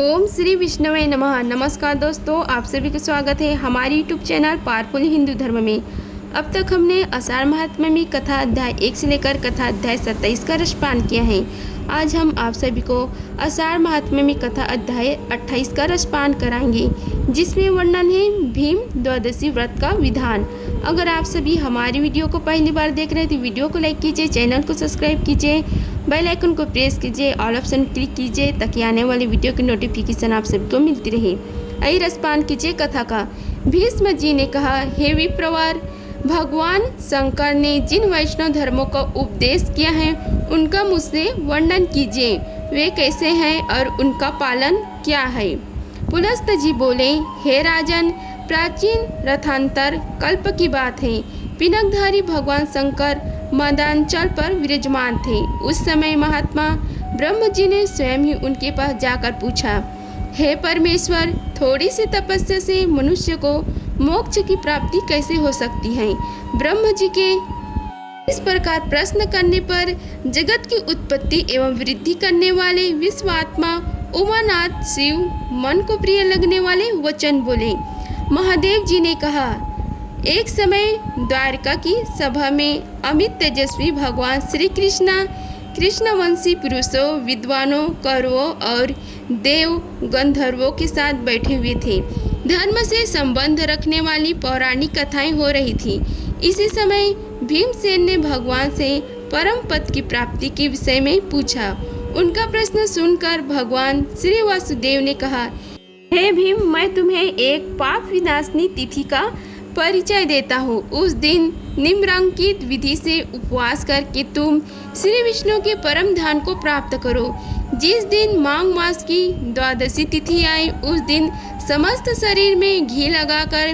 ओम श्री विष्णुवे नमः। नमस्कार दोस्तों, आप सभी का स्वागत है हमारे यूट्यूब चैनल पावरफुल हिंदू धर्म में। अब तक हमने आषाढ़ महात्म्य में कथा अध्याय 1 से लेकर कथा अध्याय 27 का रसपान किया है। आज हम आप सभी को आषाढ़ महात्म्य में कथा अध्याय 28 का रसपान कराएंगे, जिसमें वर्णन है भीम द्वादशी व्रत का विधान। अगर आप सभी हमारी वीडियो को पहली बार देख रहे हैं तो वीडियो को लाइक कीजिए, चैनल को सब्सक्राइब कीजिए, बेल आइकन को प्रेस कीजिए, ऑल ऑप्शन क्लिक कीजिए ताकि आने वाली वीडियो की नोटिफिकेशन आप सबको मिलती रहे। आइए रसपान कीजिए कथा का। भीष्म जी ने कहा, हे विप्रवर, भगवान शंकर ने जिन वैष्णव धर्मों का उपदेश किया है उनका मुझसे वर्णन कीजिए। वे कैसे हैं और उनका पालन क्या है। पुलस्त जी बोले, हे राजन, प्राचीन रथांतर कल्प की बात है। पिनकधारी भगवान शंकर मदांचल पर विराजमान थे। उस समय महात्मा ब्रह्म जी ने स्वयं ही उनके पास जाकर पूछा, हे परमेश्वर, थोड़ी सी तपस्या से मनुष्य को मोक्ष की प्राप्ति कैसे हो सकती है। ब्रह्म जी के इस प्रकार प्रश्न करने पर जगत की उत्पत्ति एवं वृद्धि करने वाले विश्वात्मा उमानाथ शिव मन को प्रिय लगने वाले वचन बोले। महादेव जी ने कहा, एक समय द्वारका की सभा में अमित तेजस्वी भगवान श्री कृष्णवंशी पुरुषों, विद्वानों, कौरवों और देव गंधर्वों के साथ बैठे हुए थे। धर्म से संबंध रखने वाली पौराणिक कथाएं हो रही थी। इसी समय भीमसेन ने भगवान से परम पद की प्राप्ति के विषय में पूछा। उनका प्रश्न सुनकर भगवान श्री वासुदेव ने कहा, हे भीम, मैं तुम्हें एक पाप विनाशनी तिथि का परिचय देता हूँ। उस दिन निम्नांकित विधि से उपवास करके तुम श्री विष्णु के परम धाम को प्राप्त करो। जिस दिन माघ मास की द्वादशी तिथि आई, उस दिन समस्त शरीर में घी लगाकर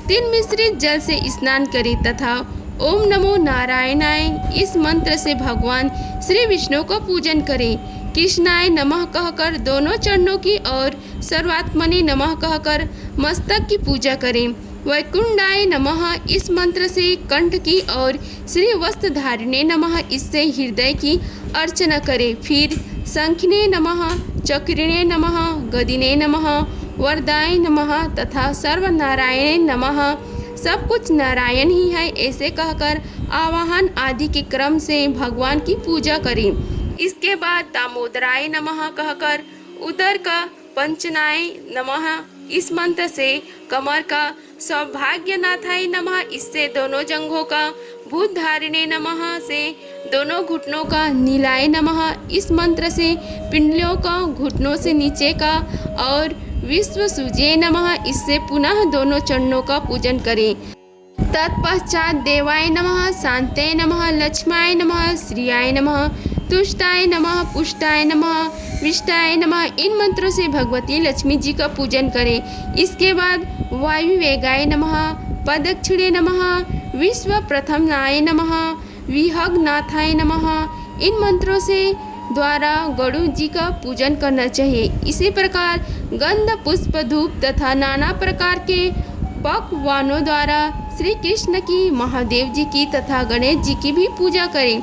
तिल मिश्रित जल से स्नान करें तथा ओम नमो नारायणाय इस मंत्र से भगवान श्री विष्णु को पूजन करें। कृष्णाय नमः कहकर दोनों चरणों की और सर्वात्मने नमः कहकर मस्तक की पूजा करें। वैकुंठाय नमः इस मंत्र से कंठ की और श्री वस्त्रधारिणे नमः इससे हृदय की अर्चना करें। फिर शंखिने नमः, चक्रिणे नमः, गदिने नमः, वरदाय नमः तथा सर्वनारायण नमः, सब कुछ नारायण ही है, ऐसे कहकर आवाहन आदि के क्रम से भगवान की पूजा करें। इसके बाद दामोदराय नमः कहकर उदर का पंचनाय नमः इस मंत्र से कमर का सौभाग्यनाथाय नमः इससे दोनों जंघों का, भूतधारिणे नमः से दोनों घुटनों का, नीलाय नमः इस मंत्र से पिंडलियों का, घुटनों से नीचे का और विश्व सूर्य नमः इससे पुनः दोनों चरणों का पूजन करें। तत्पश्चात देवाय नमः, शांते नमः, लक्ष्माय नमः, श्रियाय नमः, तुष्टाय नमः, पुष्टाय नमः, विष्टाय नमः इन मंत्रों से भगवती लक्ष्मी जी का पूजन करें। इसके बाद वायुवेगाय नमः, पदक्षिणे नमः, विश्व प्रथमनाय नमः, विहगनाथाय नमः इन मंत्रों से द्वारा गरुड़ जी का पूजन करना चाहिए। इसी प्रकार गंध, पुष्प, धूप तथा नाना प्रकार के पकवानों द्वारा श्री कृष्ण की, महादेव जी की तथा गणेश जी की भी पूजा करें।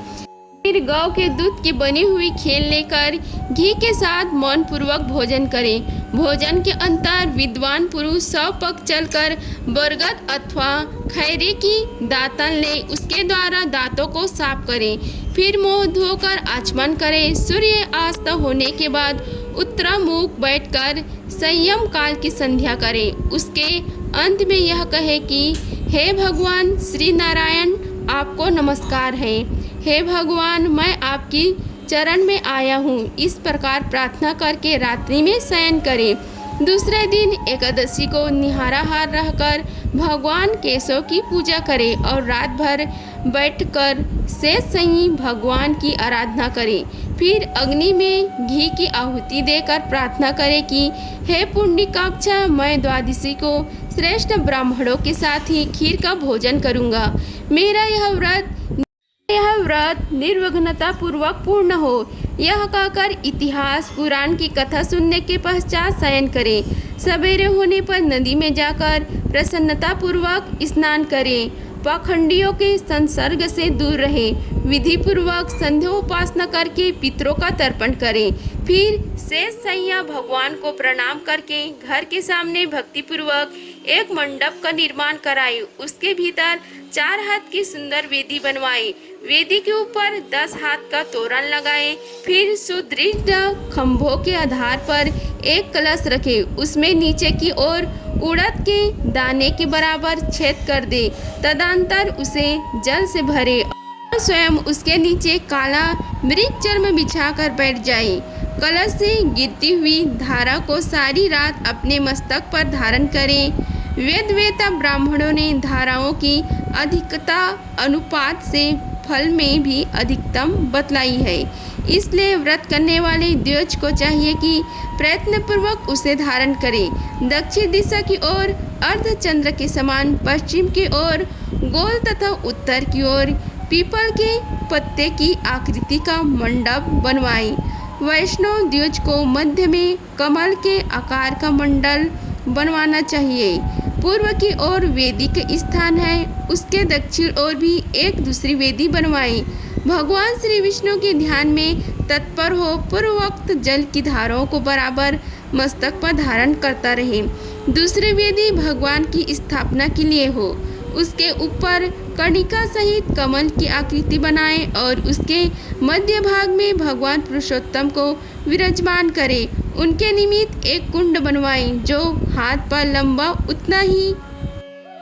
फिर गौ के दूध की बनी हुई खीर लेकर घी के साथ मन पूर्वक भोजन करें। भोजन के अंतर विद्वान पुरुष 100 पग चलकर बरगद अथवा खैरे की दातन ले, उसके द्वारा दांतों को साफ करें। फिर मुंह धोकर आचमन करें। सूर्य अस्त होने के बाद उत्तरामुख बैठकर संयम काल की संध्या करें। उसके अंत में यह कहे कि हे भगवान श्री नारायण, आपको नमस्कार है। हे भगवान, मैं आपकी चरण में आया हूँ। इस प्रकार प्रार्थना करके रात्रि में शयन करें। दूसरे दिन एकादशी को निराहार रहकर भगवान केशव की पूजा करें और रात भर बैठकर शेष सही भगवान की आराधना करें। फिर अग्नि में घी की आहुति देकर प्रार्थना करें कि हे पुण्यकाक्ष, मैं द्वादशी को श्रेष्ठ ब्राह्मणों के साथ ही खीर का भोजन करूँगा। मेरा यह व्रत निर्विघ्नता पूर्वक पूर्ण हो। यह कहकर इतिहास पुराण की कथा सुनने के पश्चात शयन करें। सवेरे होने पर नदी में जाकर प्रसन्नता पूर्वक स्नान करें। पाखंडियों के संसर्ग से दूर रहें। विधि पूर्वक संध्योपासना करके पितरों का तर्पण करें। फिर शेष सैया भगवान को प्रणाम करके घर के सामने भक्ति पूर्वक एक मंडप का निर्माण कराएं। उसके भीतर 4 हाथ की सुंदर वेदी बनवाएं। वेदी के ऊपर 10 हाथ का तोरण लगाएं। फिर सुदृढ़ खंभों के आधार पर एक कलश रखें। उसमें नीचे की ओर उड़द के दाने के बराबर छेद कर दे। तदंतर उसे जल से भरे और स्वयं उसके नीचे काला मृग चर्म बिछाकर बैठ जाए। कलश से गिरती हुई धारा को सारी रात अपने मस्तक पर धारण करें। वेद वेता ब्राह्मणों ने धाराओं की अधिकता अनुपात से फल में भी अधिकतम बतलाई है। इसलिए व्रत करने वाले द्विज को चाहिए कि प्रयत्न पूर्वक उसे धारण करें। दक्षिण दिशा की ओर अर्धचंद्र के समान, पश्चिम की ओर गोल तथा उत्तर की ओर पीपल के पत्ते की आकृति का मंडप बनवाएं। वैष्णव द्विज को मध्य में कमल के आकार का मंडल बनवाना चाहिए। पूर्व की ओर वेदी के स्थान है, उसके दक्षिण ओर भी एक दूसरी वेदी बनवाएं। भगवान श्री विष्णु के ध्यान में तत्पर हो पूर्वोक्त जल की धाराओं को बराबर मस्तक पर धारण करता रहे। दूसरी वेदी भगवान की स्थापना के लिए हो। उसके ऊपर कणिका सहित कमल की आकृति बनाएं और उसके मध्य भाग में भगवान पुरुषोत्तम को विराजमान करें। उनके निमित्त एक कुंड बनवाएं जो हाथ पर लंबा उतना ही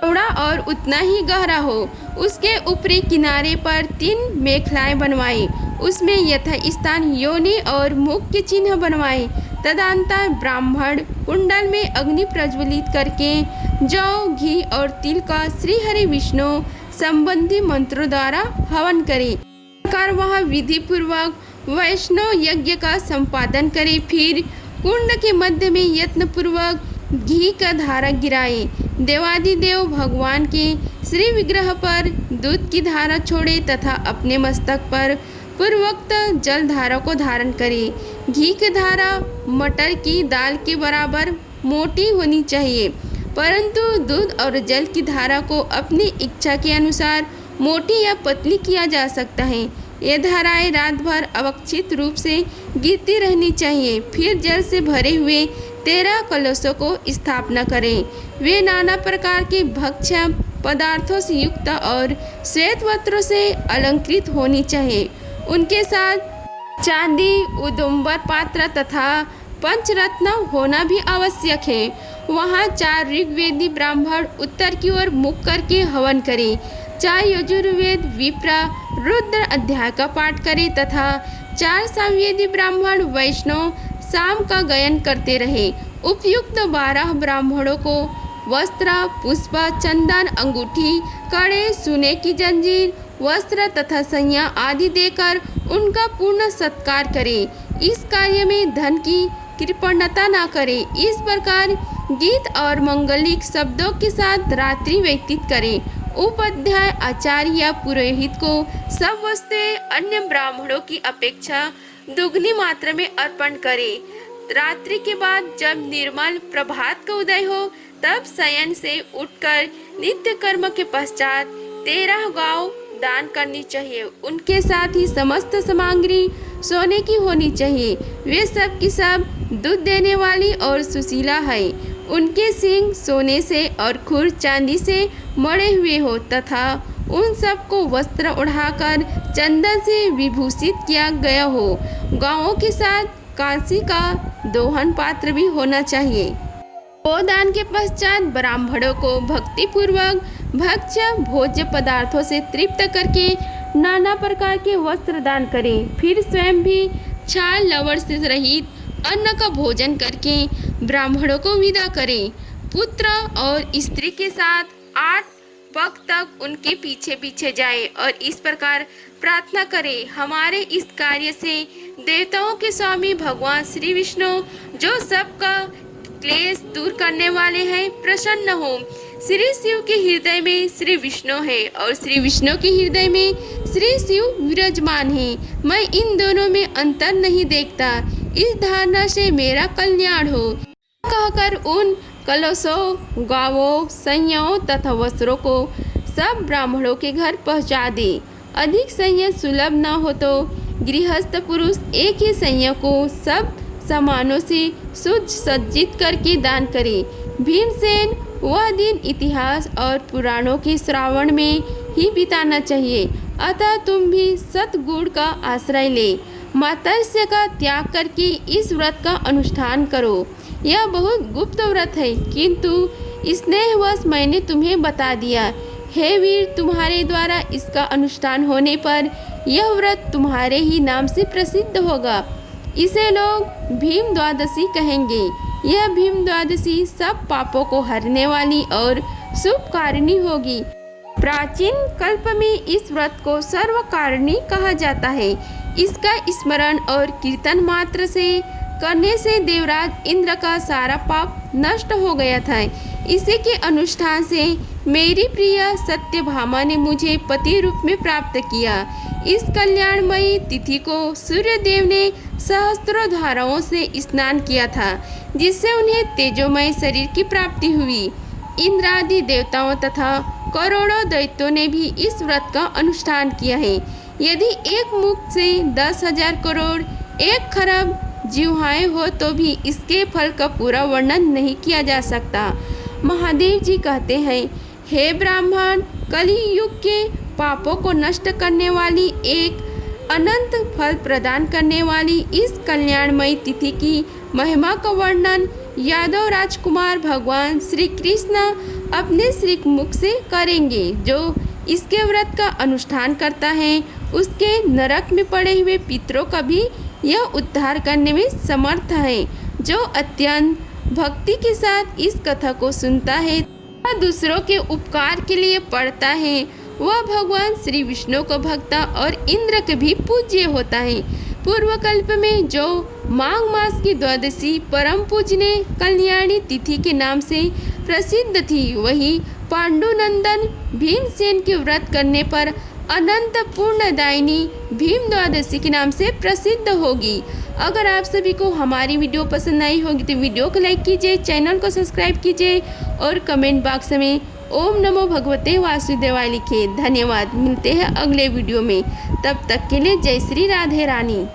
चौड़ा और उतना ही गहरा हो। उसके ऊपरी किनारे पर 3 मेखलाएं बनवाएं। उसमें यथास्थान योनि और मुख के चिन्ह बनवाएं। तदंतर ब्राह्मण कुंडल में अग्नि प्रज्वलित करके जौ, घी और तिल का श्री हरि विष्णु संबंधी मंत्रों द्वारा हवन करें। प्रकार वहाँ विधि पूर्वक वैष्णव यज्ञ का संपादन करें। फिर कुंड के मध्य में यत्न पूर्वक घी का धारा गिराएं। देवादिदेव भगवान के श्री विग्रह पर दूध की धारा छोड़े तथा अपने मस्तक पर पूर्वोक्त जल धारा को धारण करें। घी की धारा मटर की दाल के बराबर मोटी होनी चाहिए, परंतु दूध और जल की धारा को अपनी इच्छा के अनुसार मोटी या पतली किया जा सकता है। ये धाराएं रात भर अवक्षित रूप से गिरती रहनी चाहिए। फिर जल से भरे हुए 13 कलशों को स्थापना करें। वे नाना प्रकार के भक्ष्य पदार्थों से युक्त और श्वेत वस्त्रों से अलंकृत होनी चाहिए। उनके साथ चांदी, उदुम्बर पात्र तथा पंचरत्न होना भी आवश्यक है। वहाँ 4 ऋग्वेदी ब्राह्मण उत्तर की ओर मुख करके हवन करें। 4 यजुर्वेद विप्र रुद्र अध्याय का पाठ करें तथा 4 सामवेदी ब्राह्मण वैष्णव शाम का गायन करते रहे। उपयुक्त 12 ब्राह्मणों को वस्त्र, पुष्प, चंदन, अंगूठी, कड़े, सोने की जंजीर, वस्त्र तथा संज्ञा आदि देकर उनका पूर्ण सत्कार करें। इस कार्य में धन की कृपणता न करें। इस प्रकार गीत और मंगलिक शब्दों के साथ रात्रि व्यतीत करें। उपाध्याय, आचार्य या पुरोहित को सब वस्तुएं अन्य ब्राह्मणों की अपेक्षा दुगनी मात्रा में अर्पण करें। रात्रि के बाद जब निर्मल प्रभात का उदय हो तब शयन से उठकर नित्य कर्म के पश्चात 13 गौ दान करनी चाहिए। उनके साथ ही समस्त सामग्री सोने की होनी चाहिए। वे सब की सब दूध देने वाली और सुशीला है। उनके सींग सोने से और खुर चांदी से मढ़े हुए हो तथा उन सबको वस्त्र उड़ाकर चंदन से विभूषित किया गया हो। गायों के साथ कांसी का दोहन पात्र भी होना चाहिए। गोदान के पश्चात ब्राह्मणों को भक्ति पूर्वक भक्ष्य भोज्य पदार्थों से तृप्त करके नाना प्रकार के वस्त्र दान करें। फिर स्वयं भी छाल लवण से रहित अन्न का भोजन करके ब्राह्मणों को विदा करें। पुत्र और स्त्री के साथ 8 वक्त तक उनके पीछे पीछे जाए और इस प्रकार प्रार्थना करें, हमारे इस कार्य से देवताओं के स्वामी भगवान श्री विष्णु जो सबका क्लेश दूर करने वाले हैं प्रसन्न हो। श्री शिव के हृदय में श्री विष्णु है और श्री विष्णु के हृदय में श्री शिव विराजमान है। मैं इन दोनों में अंतर नहीं देखता। इस धारणा से मेरा कल्याण हो। कहकर उन कलशों, गावों, संज्ञाओं तथा वस्त्रों को सब ब्राह्मणों के घर पहुंचा दे। अधिक संयम सुलभ न हो तो गृहस्थ पुरुष एक ही संयम को सब सामानों से सुसज्जित करके दान करे। भीमसेन वह दिन इतिहास और पुराणों के श्रावण में ही बिताना चाहिए, अतः तुम भी सतगुण का आश्रय ले मात्सर्य का त्याग करके इस व्रत का अनुष्ठान करो। यह बहुत गुप्त व्रत है, किंतु स्नेहवश मैंने तुम्हें बता दिया। हे वीर, तुम्हारे द्वारा इसका अनुष्ठान होने पर यह व्रत तुम्हारे ही नाम से प्रसिद्ध होगा। इसे लोग भीम द्वादशी कहेंगे। यह भीम द्वादशी सब पापों को हरने वाली और शुभकारिणी होगी। प्राचीन कल्प में इस व्रत को सर्वकारिणी कहा जाता है। इसका स्मरण और कीर्तन मात्र से करने से देवराज इंद्र का सारा पाप नष्ट हो गया था। इसी के अनुष्ठान से मेरी प्रिय सत्यभामा ने मुझे पति रूप में प्राप्त किया। इस कल्याणमयी तिथि को सूर्यदेव ने सहस्त्रों धाराओं से स्नान किया था, जिससे उन्हें तेजोमय शरीर की प्राप्ति हुई। इंद्रादि देवताओं तथा करोड़ों दैत्यों ने भी इस व्रत का अनुष्ठान किया है। यदि एक मुख से 10,000 करोड़ 1 खरब जिह्वाएं हो तो भी इसके फल का पूरा वर्णन नहीं किया जा सकता। महादेव जी कहते हैं, हे ब्राह्मण, कलि युग के पापों को नष्ट करने वाली एक अनंत फल प्रदान करने वाली इस कल्याणमयी तिथि की महिमा का वर्णन यादव राजकुमार भगवान श्री कृष्ण अपने श्री मुख से करेंगे। जो इसके व्रत का अनुष्ठान करता है उसके नरक में पड़े हुए पितरों का भी यह उद्धार करने में समर्थ है। जो अत्यंत भक्ति के साथ इस कथा को सुनता है वह दूसरों के उपकार के लिए पढ़ता है, वह भगवान श्री विष्णु को भक्ता और इंद्र के भी पूज्य होता है। पूर्व कल्प में जो माघ मास की द्वादशी परम पूजनीय कल्याणी तिथि के नाम से प्रसिद्ध थी, वही पांडुनंदन भीमसेन के व्रत करने पर अनंत पुण्यदायिनी भीम द्वादशी के नाम से प्रसिद्ध होगी। अगर आप सभी को हमारी वीडियो पसंद आई होगी तो वीडियो को लाइक कीजिए, चैनल को सब्सक्राइब कीजिए और कमेंट बॉक्स में ओम नमो भगवते वासुदेवाय लिखिए। धन्यवाद। मिलते हैं अगले वीडियो में, तब तक के लिए जय श्री राधे रानी।